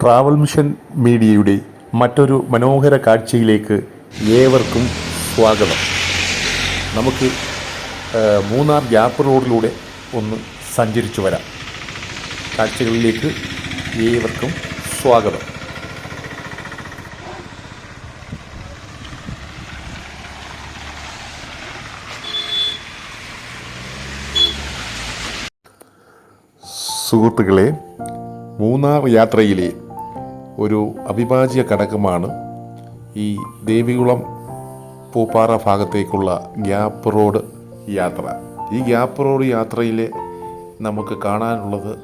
Travel mission മീഡിയയുടെ മറ്റൊരു മനോഹര കാഴ്ചയിലേക്ക് ഏവർക്കും സ്വാഗതം. നമുക്ക് മൂന്നാർ ഗ്യാപ്പ് റോഡിലൂടെ ഒന്ന് സഞ്ചരിച്ചു വരാം. കാഴ്ചകളിലേക്ക് ഏവർക്കും സ്വാഗതം. സുഹൃത്തുക്കളെ, മൂന്നാർ യാത്രയിലെ ഒരു അവിഭാജ്യ ഘടകമാണ് ഈ ദേവികുളം പൂപ്പാറ ഭാഗത്തേക്കുള്ള ഗ്യാപ്പ് റോഡ് യാത്ര. ഈ ഗ്യാപ്പ് റോഡ് യാത്രയിൽ നമുക്ക് കാണാനുള്ളത്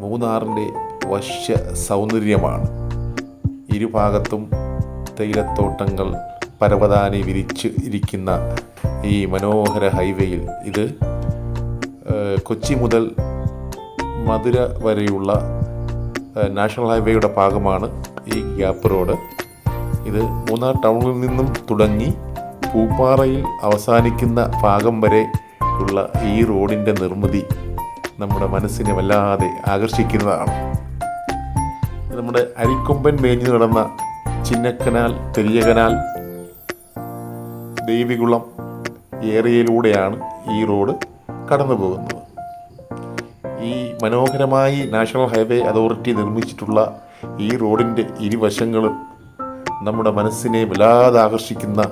മൂന്നാറിൻ്റെ വശ്യ സൗന്ദര്യമാണ്. ഇരുഭാഗത്തും തേയിലത്തോട്ടങ്ങൾ പരവതാനി വിരിച്ച് ഇരിക്കുന്ന ഈ മനോഹര ഹൈവേയിൽ, ഇത് കൊച്ചി മുതൽ മധുര വരെയുള്ള നാഷണൽ ഹൈവേയുടെ ഭാഗമാണ് ഈ ഗ്യാപ്പ് റോഡ്. ഇത് മൂന്നാർ ടൗണിൽ നിന്നും തുടങ്ങി പൂപ്പാറയിൽ അവസാനിക്കുന്ന ഭാഗം വരെ ഉള്ള ഈ റോഡിൻ്റെ നിർമ്മിതി നമ്മുടെ മനസ്സിനെ വല്ലാതെ ആകർഷിക്കുന്നതാണ്. നമ്മുടെ അരിക്കൊമ്പൻ മേഞ്ഞു നടന്ന ചിന്നക്കനാൽ, പെരിയകനാൽ, ദേവികുളം ഏരിയയിലൂടെയാണ് ഈ റോഡ് കടന്നു പോകുന്നത്. ഈ മനോഹരമായി നാഷണൽ ഹൈവേ അതോറിറ്റി നിർമ്മിച്ചിട്ടുള്ള ഈ റോഡിൻ്റെ ഇരുവശങ്ങളും നമ്മുടെ മനസ്സിനെ വല്ലാതെ ആകർഷിക്കുന്ന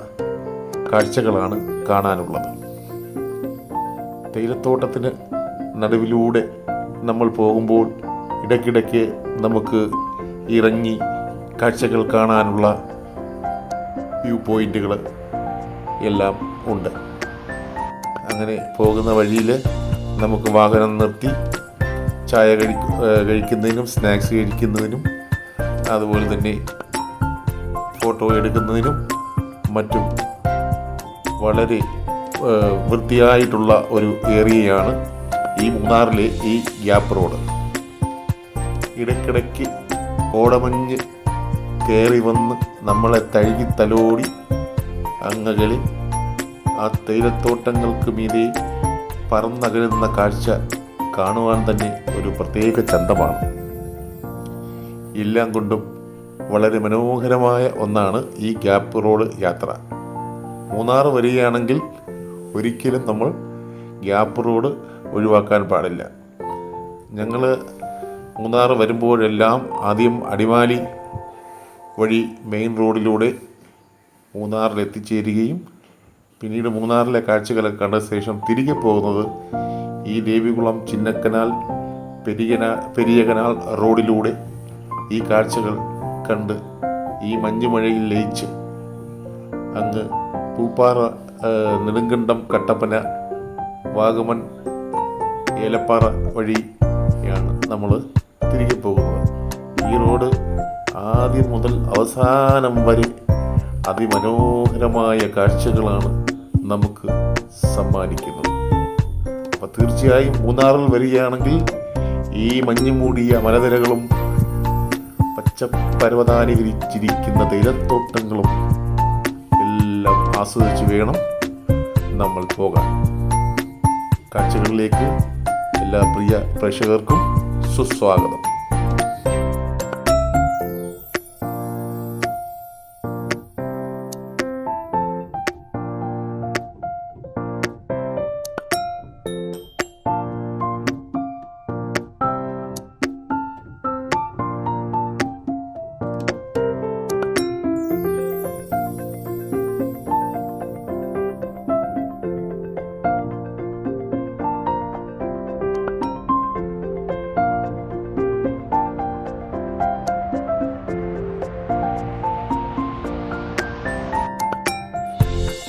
കാഴ്ചകളാണ് കാണാനുള്ളത്. തേയിലത്തോട്ടത്തിന് നടുവിലൂടെ നമ്മൾ പോകുമ്പോൾ ഇടയ്ക്കിടയ്ക്ക് നമുക്ക് ഇറങ്ങി കാഴ്ചകൾ കാണാനുള്ള വ്യൂ പോയിൻ്റുകൾ എല്ലാം ഉണ്ട്. അങ്ങനെ പോകുന്ന വഴിയിൽ നമുക്ക് വാഹനം നിർത്തി ചായ കഴിക്കുന്നതിനും സ്നാക്സ് കഴിക്കുന്നതിനും അതുപോലെ തന്നെ ഫോട്ടോ എടുക്കുന്നതിനും മറ്റും വളരെ വൃത്തിയായിട്ടുള്ള ഒരു ഏരിയയാണ് ഈ മൂന്നാറിലെ ഈ ഗ്യാപ്പ് റോഡ്. ഇടയ്ക്കിടയ്ക്ക് കോടമഞ്ഞ് കയറി വന്ന് നമ്മളെ തഴുകി തലോടി അങ്ങകളിൽ ആ തേയിലത്തോട്ടങ്ങൾക്ക് മീതെ പറന്നകലുന്ന കാഴ്ച കാണുവാൻ തന്നെ ഒരു പ്രത്യേക ചന്തമാണ്. എല്ലാം കൊണ്ടും വളരെ മനോഹരമായ ഒന്നാണ് ഈ ഗ്യാപ്പ് റോഡ് യാത്ര. മൂന്നാർ വരികയാണെങ്കിൽ ഒരിക്കലും നമ്മൾ ഗ്യാപ്പ് റോഡ് ഒഴിവാക്കാൻ പാടില്ല. ഞങ്ങൾ മൂന്നാർ വരുമ്പോഴെല്ലാം ആദ്യം അടിമാലി വഴി മെയിൻ റോഡിലൂടെ മൂന്നാറിൽ എത്തിച്ചേരുകയും പിന്നീട് മൂന്നാറിലെ കാഴ്ചകളൊക്കെ കണ്ട ശേഷം തിരികെ പോകുന്നത് ഈ ദേവികുളം, ചിന്നക്കനാൽ, പെരിയകനാൽ റോഡിലൂടെ ഈ കാഴ്ചകൾ കണ്ട് ഈ മഞ്ഞുമഴയിൽ ലയിച്ച് അങ്ങ് പൂപ്പാറ, നെടുങ്കണ്ടം, കട്ടപ്പന, വാഗമൺ, ഏലപ്പാറ വഴിയാണ് നമ്മൾ തിരികെ പോകുന്നത്. ഈ റോഡ് ആദ്യം മുതൽ അവസാനം വരെ അതിമനോഹരമായ കാഴ്ചകളാണ് നമുക്ക് സമ്മാനിക്കുന്നത്. അപ്പോൾ തീർച്ചയായും മൂന്നാറിൽ വരികയാണെങ്കിൽ ഈ മഞ്ഞു മൂടിയ മലനിരകളും പച്ചപ്പരവതാനി വിരിച്ചിരിക്കുന്ന തേയിലത്തോട്ടങ്ങളും എല്ലാം ആസ്വദിച്ച് വേണം നമ്മൾ പോകാൻ. കാഴ്ചകളിലേക്ക് എല്ലാ പ്രിയ പ്രേക്ഷകർക്കും സുസ്വാഗതം.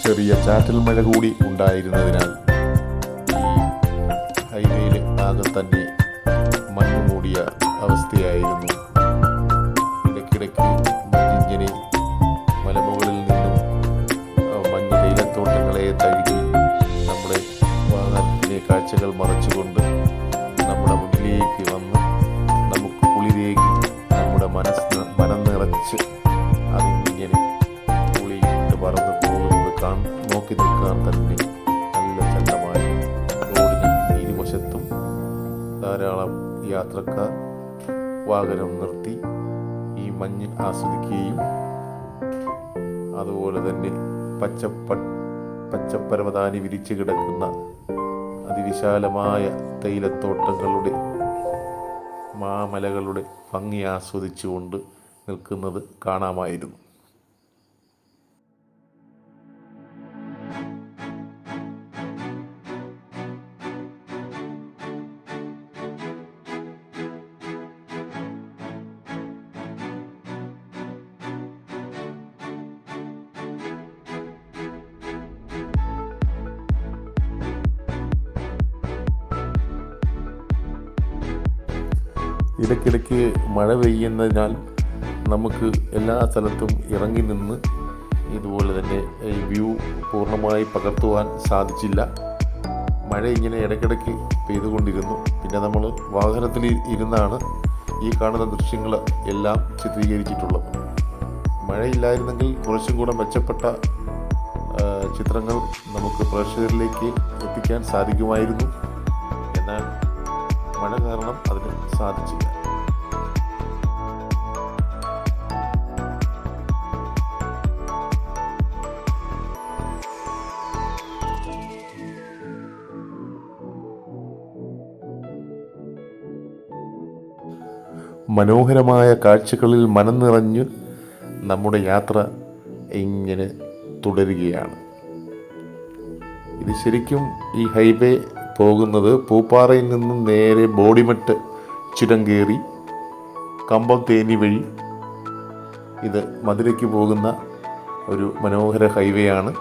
ചെറിയ ചാറ്റൽ മഴ കൂടി ഉണ്ടായിരുന്നതിനാൽ ഈ ഹൈവേയിലെ ആകെ തന്നെ മഞ്ഞ് മൂടിയ അവസ്ഥയായിരുന്നു. ഇടയ്ക്കിടയ്ക്ക് മഞ്ഞിങ്ങനെ മലമുകളിൽ നിന്നും മഞ്ഞ് തേയിലത്തോട്ടങ്ങളെ തഴുകി നമ്മുടെ വാഹനത്തിലെ കാഴ്ചകൾ മറച്ചുകൊണ്ട് നമ്മുടെ മുന്നിലേക്ക് വന്ന് നമുക്ക് കുളിരേകി നമ്മുടെ മനം നിറച്ച് അതിങ്ങനെ കുളിയിട്ട് പറന്ന് നോക്കി നിൽക്കാൻ തന്നെ നല്ല ചന്തമായി. റോഡിന് ഇരുവശത്തും ധാരാളം യാത്രക്കാർ വാഹനം നിർത്തി ഈ മഞ്ഞ് ആസ്വദിക്കുകയും അതുപോലെ തന്നെ പച്ചപ്പരവതാനി വിരിച്ചു കിടക്കുന്ന അതിവിശാലമായ തേയിലത്തോട്ടങ്ങളുടെ മാമലകളുടെ ഭംഗി ആസ്വദിച്ചുകൊണ്ട് നിൽക്കുന്നത് കാണാമായിരുന്നു. ഇടയ്ക്കിടയ്ക്ക് മഴ പെയ്യുന്നതിനാൽ നമുക്ക് എല്ലാ സ്ഥലത്തും ഇറങ്ങി നിന്ന് ഇതുപോലെ തന്നെ ഈ വ്യൂ പൂർണ്ണമായി പകർത്തുവാൻ സാധിച്ചില്ല. മഴ ഇങ്ങനെ ഇടയ്ക്കിടയ്ക്ക് പെയ്തുകൊണ്ടിരുന്നു. പിന്നെ നമ്മൾ വാഹനത്തിൽ ഇരുന്നാണ് ഈ കാണുന്ന ദൃശ്യങ്ങൾ എല്ലാം ചിത്രീകരിച്ചിട്ടുള്ളത്. മഴയില്ലായിരുന്നെങ്കിൽ കുറച്ചും കൂടെ മെച്ചപ്പെട്ട ചിത്രങ്ങൾ നമുക്ക് പ്രേക്ഷകരിലേക്ക് എത്തിക്കാൻ സാധിക്കുമായിരുന്നു. എന്നാൽ മഴ കാരണം അതിന് സാധിച്ചില്ല. മനോഹരമായ കാഴ്ചകളിൽ മനം നിറഞ്ഞ് നമ്മുടെ യാത്ര ഇങ്ങനെ തുടരുകയാണ്. ഇത് ശരിക്കും ഈ ഹൈവേ പോകുന്നത് പൂപ്പാറയിൽ നിന്നും നേരെ ബോഡിമെട്ട് ചുരം കയറി കമ്പം തേനി വഴി ഇത് മധുരയ്ക്ക് പോകുന്ന ഒരു മനോഹര ഹൈവേ ആണ്.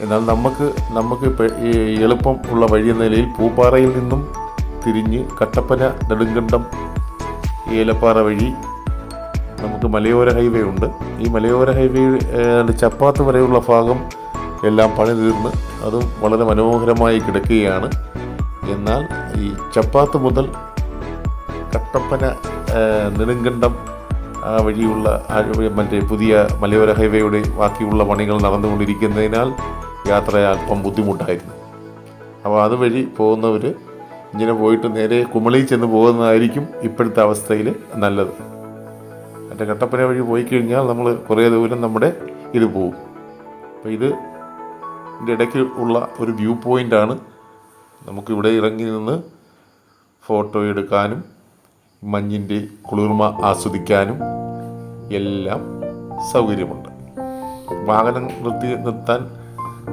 എന്നാൽ നമുക്ക് എളുപ്പം ഉള്ള വഴി എന്ന നിലയിൽ പൂപ്പാറയിൽ നിന്നും തിരിഞ്ഞ് കട്ടപ്പന, നെടുങ്കണ്ടം, ഏലപ്പാറ വഴി നമുക്ക് മലയോര ഹൈവേ ഉണ്ട്. ഈ മലയോര ഹൈവേ ചപ്പാത്ത് വരെയുള്ള ഭാഗം എല്ലാം പണി തീർന്ന് അതും വളരെ മനോഹരമായി കിടക്കുകയാണ്. എന്നാൽ ഈ ചപ്പാത്ത് മുതൽ കട്ടപ്പന, നെടുങ്കണ്ടം വഴിയുള്ള മറ്റേ പുതിയ മലയോര ഹൈവേയുടെ ബാക്കിയുള്ള പണികൾ നടന്നുകൊണ്ടിരിക്കുന്നതിനാൽ യാത്ര അല്പം ബുദ്ധിമുട്ടായിരുന്നു. അപ്പോൾ അതുവഴി പോകുന്നവർ ഇങ്ങനെ പോയിട്ട് നേരെ കുമളി ചെന്ന് പോകുന്നതായിരിക്കും ഇപ്പോഴത്തെ അവസ്ഥയിൽ നല്ലത്. മറ്റേ കട്ടപ്പന വഴി പോയി കഴിഞ്ഞാൽ നമ്മൾ കുറേ ദൂരം നമ്മുടെ ഇത് പോകും. അപ്പോൾ ഇതിൻ്റെ ഇടയ്ക്ക് ഉള്ള ഒരു വ്യൂ പോയിൻ്റാണ്. നമുക്കിവിടെ ഇറങ്ങി നിന്ന് ഫോട്ടോ എടുക്കാനും മഞ്ഞിൻ്റെ കുളിർമ ആസ്വദിക്കാനും എല്ലാം സൗകര്യമുണ്ട്. വാഹനം നിർത്താൻ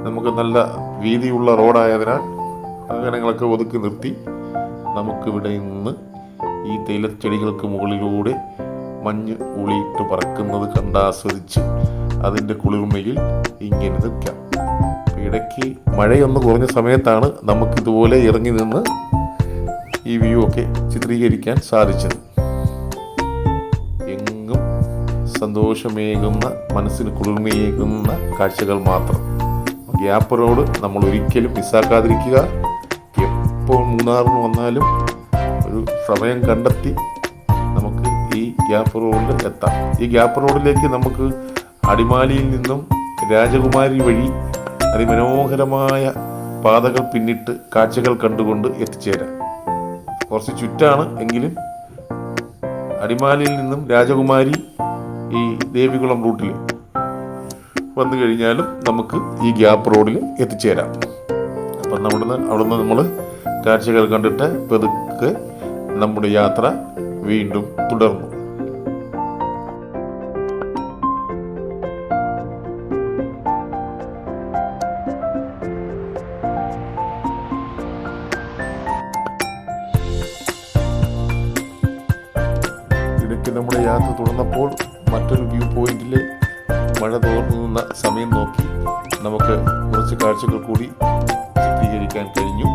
നമുക്ക് നല്ല വീതിയുള്ള റോഡായതിനാൽ വാഹനങ്ങളൊക്കെ ഒതുക്കി നിർത്തി നമുക്കിവിടെ നിന്ന് ഈ തേയിലച്ചെടികൾക്ക് മുകളിലൂടെ മഞ്ഞ് ഉളിയിട്ട് പറക്കുന്നത് കണ്ടാസ്വദിച്ച് അതിൻ്റെ കുളിർമയിൽ ഇങ്ങനെ നിൽക്കാം. ഇടയ്ക്ക് മഴയൊന്ന് കുറഞ്ഞ സമയത്താണ് നമുക്കിതുപോലെ ഇറങ്ങി നിന്ന് ഈ വ്യൂ ഒക്കെ ചിത്രീകരിക്കാൻ സാധിച്ചത്. എങ്ങും സന്തോഷമേകുന്ന, മനസ്സിന് കുളിർമയേകുന്ന കാഴ്ചകൾ മാത്രം. ഗ്യാപ്പ് റോഡ് നമ്മൾ ഒരിക്കലും മിസ്സാക്കാതിരിക്കുക. എപ്പോൾ മൂന്നാറിന് വന്നാലും ഒരു സമയം കണ്ടെത്തി നമുക്ക് ഈ ഗ്യാപ്പ് റോഡിൽ എത്താം. ഈ ഗ്യാപ്പ് റോഡിലേക്ക് നമുക്ക് അടിമാലിയിൽ നിന്നും രാജകുമാരി വഴി അതിമനോഹരമായ പാതകൾ പിന്നിട്ട് കാഴ്ചകൾ കണ്ടുകൊണ്ട് എത്തിച്ചേരാം. കുറച്ച് ചുറ്റാണ് എങ്കിലും അടിമാലിയിൽ നിന്നും രാജകുമാരി ഈ ദേവികുളം റൂട്ടിൽ വന്നു കഴിഞ്ഞാലും നമുക്ക് ഈ ഗ്യാപ്പ് റോഡിൽ എത്തിച്ചേരാം. അപ്പം അവിടുന്ന് നമ്മൾ കാഴ്ചകൾ കണ്ടിട്ട് പതുക്കെ നമ്മുടെ യാത്ര വീണ്ടും തുടർന്നു. ഇടയ്ക്ക് നമ്മുടെ യാത്ര തുടർന്നപ്പോൾ മറ്റൊരു വ്യൂ പോയിന്റിൽ മഴ തോർന്നു നിന്ന സമയം നോക്കി നമുക്ക് കുറച്ച് കാഴ്ചകൾ കൂടി ചിത്രീകരിക്കാൻ കഴിഞ്ഞു.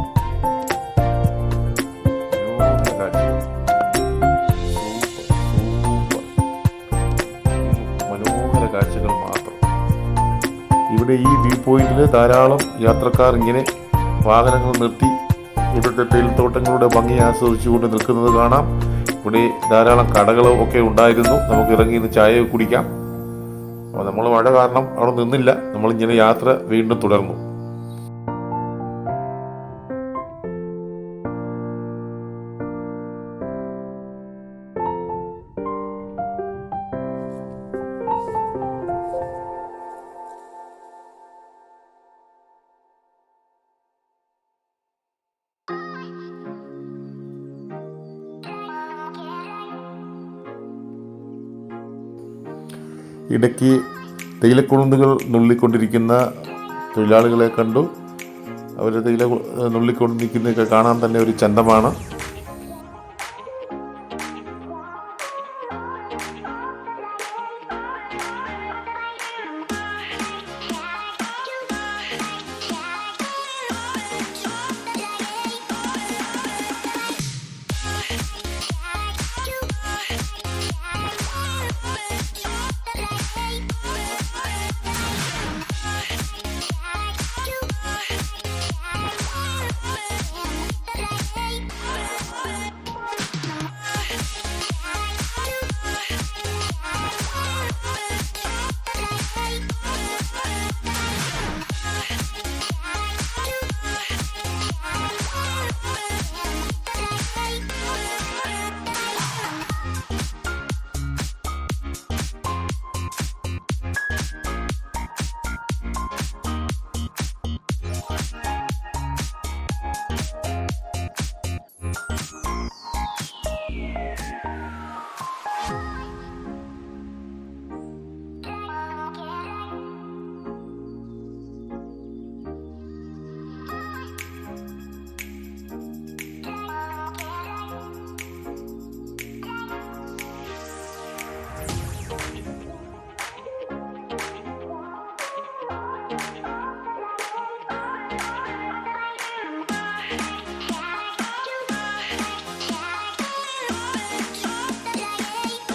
മനോഹര കാഴ്ചകൾ മാത്രം. ഇവിടെ ഈ വ്യൂ പോയിന്റിൽ ധാരാളം യാത്രക്കാർ ഇങ്ങനെ വാഹനങ്ങൾ നിർത്തി ഇവിടുത്തെ തേയിലത്തോട്ടങ്ങളുടെ ഭംഗി ആസ്വദിച്ചുകൊണ്ട് നിൽക്കുന്നത് കാണാം. ഇവിടെ ധാരാളം കടകളും ഒക്കെ ഉണ്ടായിരുന്നു. നമുക്ക് ഇറങ്ങി നിന്ന് ചായ കുടിക്കാം. അപ്പോൾ നമ്മൾ മഴ കാരണം അവിടെ നിന്നില്ല. നമ്മളിങ്ങനെ യാത്ര വീണ്ടും തുടർന്നു. ഇടയ്ക്ക് തേയിലക്കൊളുന്തുകൾ നുള്ളിക്കൊണ്ടിരിക്കുന്ന തൊഴിലാളികളെ കണ്ടു. അവർ തേയില നുള്ളിക്കൊണ്ടിരിക്കുന്നതൊക്കെ കാണാൻ തന്നെ ഒരു ചന്തമാണ്.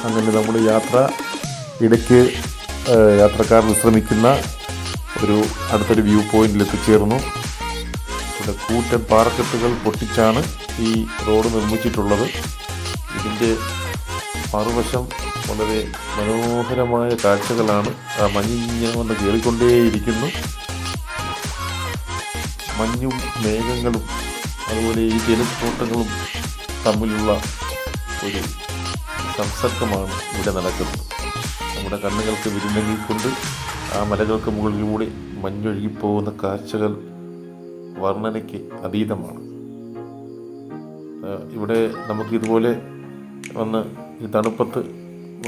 അങ്ങനെ നമ്മുടെ യാത്ര ഇടയ്ക്ക് യാത്രക്കാർ വിശ്രമിക്കുന്ന അടുത്തൊരു വ്യൂ പോയിന്റിൽ എത്തിച്ചേർന്നു. ഇവിടെ കൂറ്റൻ പാറക്കെട്ടുകൾ പൊട്ടിച്ചാണ് ഈ റോഡ് നിർമ്മിച്ചിട്ടുള്ളത്. ഇതിൻ്റെ മറുവശം വളരെ മനോഹരമായ കാഴ്ചകളാണ്. മഞ്ഞിങ്ങനെ വന്ന് കയറിക്കൊണ്ടേയിരിക്കുന്നു. മഞ്ഞും മേഘങ്ങളും അതുപോലെ ഈ ജലത്തോട്ടങ്ങളും തമ്മിലുള്ള ഒരു സംസർഗമാണ് ഇവിടെ നടക്കുന്നത്. നമ്മുടെ കണ്ണുകൾക്ക് വിരുന്നെങ്കിക്കൊണ്ട് ആ മലകൾക്ക് മുകളിലൂടെ മഞ്ഞൊഴുകിപ്പോകുന്ന കാഴ്ചകൾ വർണ്ണനയ്ക്ക് അതീതമാണ്. ഇവിടെ നമുക്കിതുപോലെ വന്ന് ഈ തണുപ്പത്ത്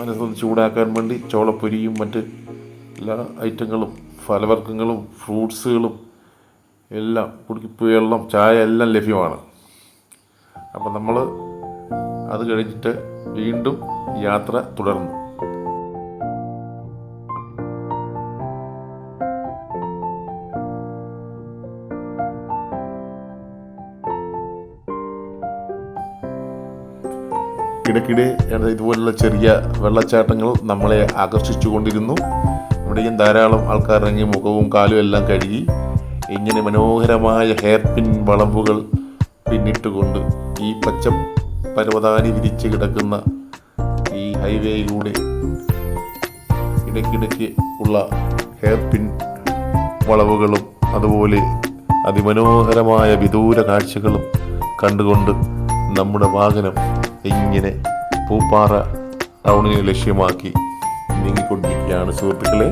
മനസ്സൊന്ന് ചൂടാക്കാൻ വേണ്ടി ചോളപ്പൊരിയും മറ്റ് എല്ലാ ഐറ്റങ്ങളും ഫലവർഗ്ഗങ്ങളും ഫ്രൂട്ട്സുകളും എല്ലാം വെള്ളം ചായ എല്ലാം ലഭ്യമാണ്. അപ്പം നമ്മൾ അത് കഴിഞ്ഞിട്ട് വീണ്ടും യാത്ര തുടർന്നു. ഇടയ്ക്കിടെ ഇതുപോലുള്ള ചെറിയ വെള്ളച്ചാട്ടങ്ങൾ നമ്മളെ ആകർഷിച്ചു കൊണ്ടിരുന്നു. ഇവിടെയും ധാരാളം ആൾക്കാർ ഇറങ്ങി മുഖവും കാലും എല്ലാം കഴുകി ഇങ്ങനെ മനോഹരമായ ഹെയർ പിൻ വളവുകൾ പിന്നിട്ടുകൊണ്ട് ഈ പച്ച പർവ്വതാനി വിരിച്ച് കിടക്കുന്ന ഈ ഹൈവേയിലൂടെ ഇടയ്ക്കിടയ്ക്ക് ഉള്ള ഹെയർ പിൻ വളവുകളും അതുപോലെ അതിമനോഹരമായ വിദൂര കാഴ്ചകളും കണ്ടുകൊണ്ട് നമ്മുടെ വാഹനം ഇങ്ങനെ പൂപ്പാറ ടൗണിനെ ലക്ഷ്യമാക്കി നീങ്ങിക്കൊണ്ടിരിക്കുകയാണ് സുഹൃത്തുക്കളെ.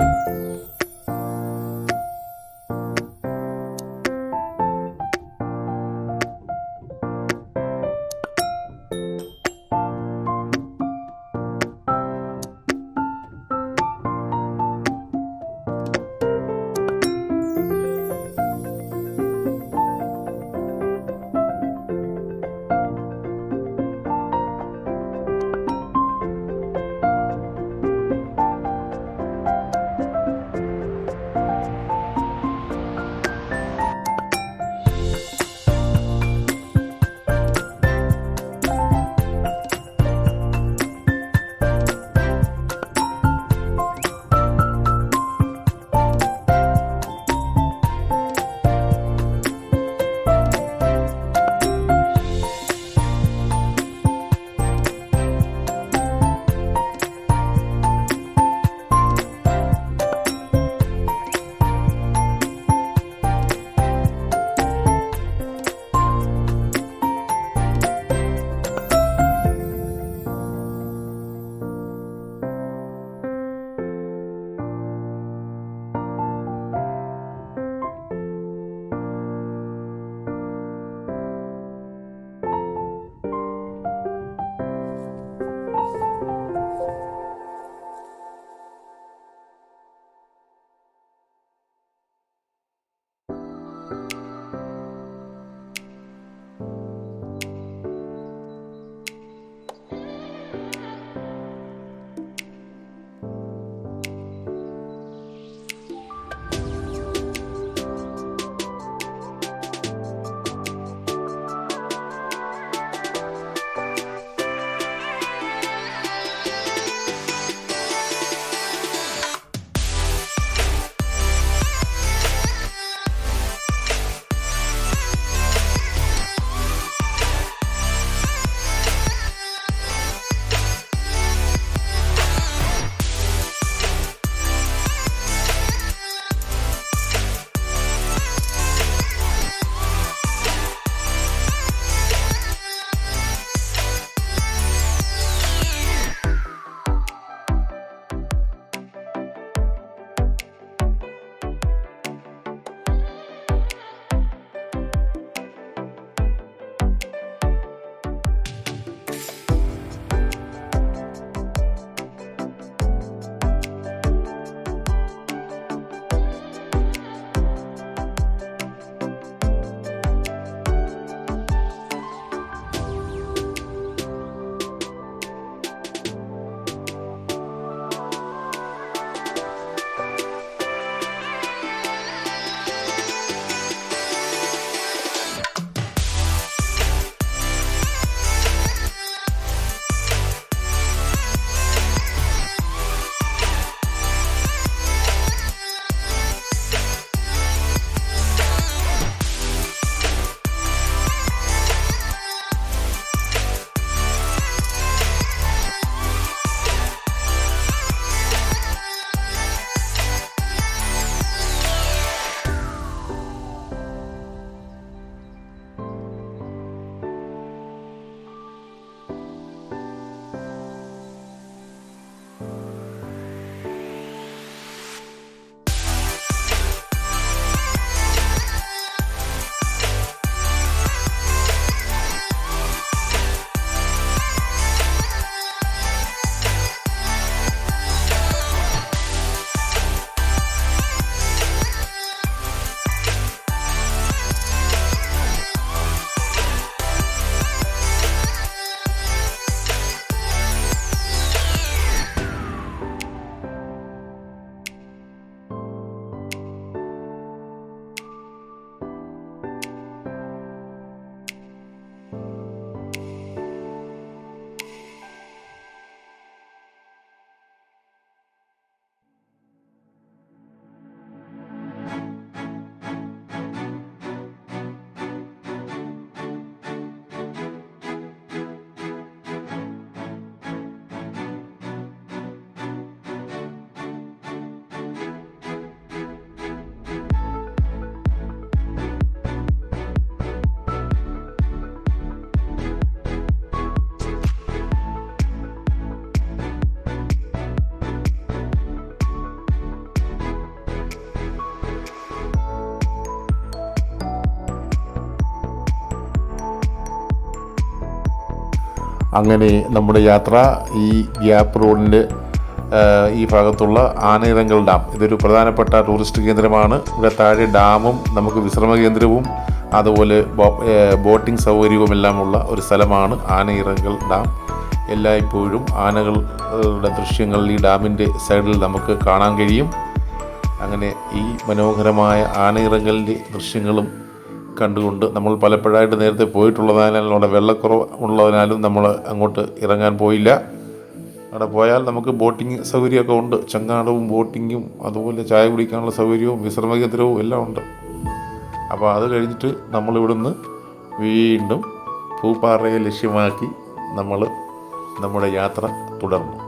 അങ്ങനെ നമ്മുടെ യാത്ര ഈ ഗ്യാപ്പ് റോഡിൻ്റെ ഈ ഭാഗത്തുള്ള ആനയിറങ്കൽ ഡാം, ഇതൊരു പ്രധാനപ്പെട്ട ടൂറിസ്റ്റ് കേന്ദ്രമാണ്. ഇവിടെ താഴെ ഡാമും നമുക്ക് വിശ്രമ കേന്ദ്രവും അതുപോലെ ബോട്ടിംഗ് സൗകര്യവുമെല്ലാമുള്ള ഒരു സ്ഥലമാണ് ആനയിറങ്കൽ ഡാം. എല്ലായ്പ്പോഴും ആനകളുടെ ദൃശ്യങ്ങൾ ഈ ഡാമിൻ്റെ സൈഡിൽ നമുക്ക് കാണാൻ കഴിയും. അങ്ങനെ ഈ മനോഹരമായ ആനയിറങ്കലിൻ്റെ ദൃശ്യങ്ങളും കണ്ടുകൊണ്ട് നമ്മൾ പലപ്പോഴായിട്ട് നേരത്തെ പോയിട്ടുള്ളതിനാലും അവിടെ വെള്ളക്കുറവ് ഉള്ളതിനാലും നമ്മൾ അങ്ങോട്ട് ഇറങ്ങാൻ പോയില്ല. അവിടെ പോയാൽ നമുക്ക് ബോട്ടിങ് സൗകര്യമൊക്കെ ഉണ്ട്. ചങ്ങാടവും ബോട്ടിങ്ങും അതുപോലെ ചായ കുടിക്കാനുള്ള സൗകര്യവും വിശ്രമ കേന്ദ്രവും എല്ലാം ഉണ്ട്. അപ്പോൾ അത് കഴിഞ്ഞിട്ട് നമ്മളിവിടുന്ന് വീണ്ടും പൂപ്പാറയെ ലക്ഷ്യമാക്കി നമ്മൾ നമ്മുടെ യാത്ര തുടർന്നു.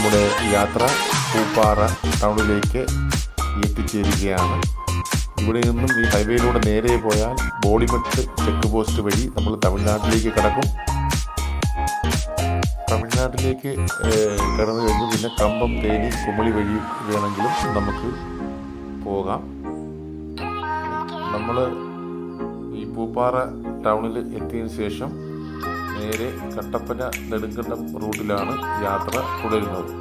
നമ്മുടെ യാത്ര പൂപ്പാറ ടൗണിലേക്ക് എത്തിച്ചേരുകയാണ്. ഇവിടെ നിന്നും ഈ ഹൈവേയിലൂടെ നേരെ പോയാൽ ബോഡിമെട്ട് ചെക്ക് പോസ്റ്റ് വഴി നമ്മൾ തമിഴ്നാട്ടിലേക്ക് കടക്കും. തമിഴ്നാട്ടിലേക്ക് കടന്നു കഴിഞ്ഞ് പിന്നെ കമ്പം, തേനി, കുമളി വഴി വേണമെങ്കിലും നമുക്ക് പോകാം. നമ്മൾ ഈ പൂപ്പാറ ടൗണിൽ എത്തിയതിന് ശേഷം നേരെ കട്ടപ്പന നെടുങ്കണ്ടം റൂട്ടിലാണ് യാത്ര തുടരുന്നത്.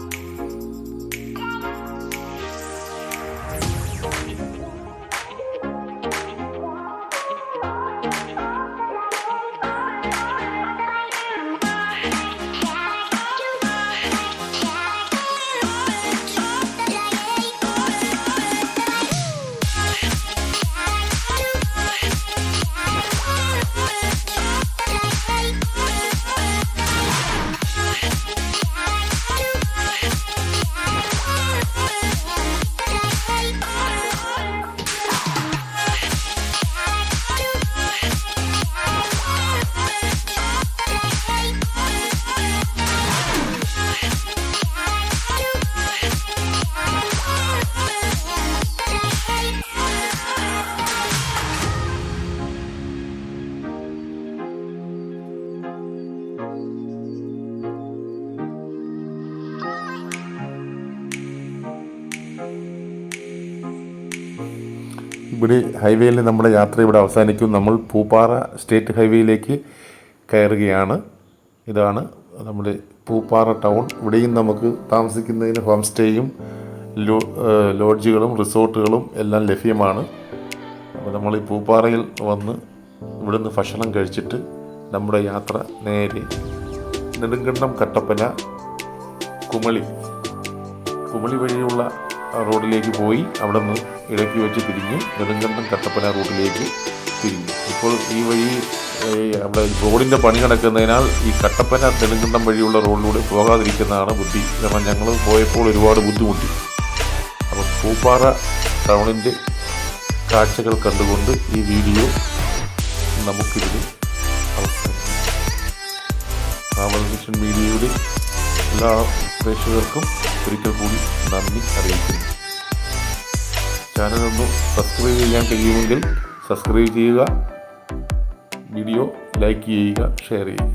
ഇവിടെ ഹൈവേയിൽ നമ്മുടെ യാത്ര ഇവിടെ അവസാനിക്കും. നമ്മൾ പൂപ്പാറ സ്റ്റേറ്റ് ഹൈവേയിലേക്ക് കയറുകയാണ്. ഇതാണ് നമ്മുടെ പൂപ്പാറ ടൗൺ. ഇവിടെയും നമുക്ക് താമസിക്കുന്നതിന് ഹോം സ്റ്റേയും ലോഡ്ജുകളും റിസോർട്ടുകളും എല്ലാം ലഭ്യമാണ്. അപ്പോൾ നമ്മൾ ഈ പൂപ്പാറയിൽ വന്ന് ഇവിടുന്ന് ഭക്ഷണം കഴിച്ചിട്ട് നമ്മുടെ യാത്ര നേരെ നെടുങ്കണ്ടം, കട്ടപ്പന, കുമളി വഴിയുള്ള റോഡിലേക്ക് പോയി അവിടെ നിന്ന് ഇടയ്ക്ക് വെച്ച് തിരിഞ്ഞ് നെടുങ്കണ്ടം കട്ടപ്പന റൂട്ടിലേക്ക് തിരിഞ്ഞു. ഇപ്പോൾ ഈ വഴി അവിടെ റോഡിൻ്റെ പണി നടക്കുന്നതിനാൽ ഈ കട്ടപ്പന നെടുങ്കണ്ടം വഴിയുള്ള റോഡിലൂടെ പോകാതിരിക്കുന്നതാണ് ബുദ്ധി. കാരണം ഞങ്ങൾ പോയപ്പോൾ ഒരുപാട് ബുദ്ധിമുട്ടി. അപ്പോൾ പൂപ്പാറ ടൗണിൻ്റെ കാഴ്ചകൾ കണ്ടുകൊണ്ട് ഈ വീഡിയോ നമുക്കിതിൽ അവസാനിക്കും. ട്രാവൽ വിഷൻ മീഡിയയുടെ എല്ലാ പ്രേക്ഷകർക്കും ഒരിക്കൽ കൂടി നന്ദി അറിയിക്കുന്നു. ചാനലൊന്ന് സബ്സ്ക്രൈബ് ചെയ്യാൻ കഴിയുമെങ്കിൽ സബ്സ്ക്രൈബ് ചെയ്യുക, വീഡിയോ ലൈക്ക് ചെയ്യുക, ഷെയർ ചെയ്യുക.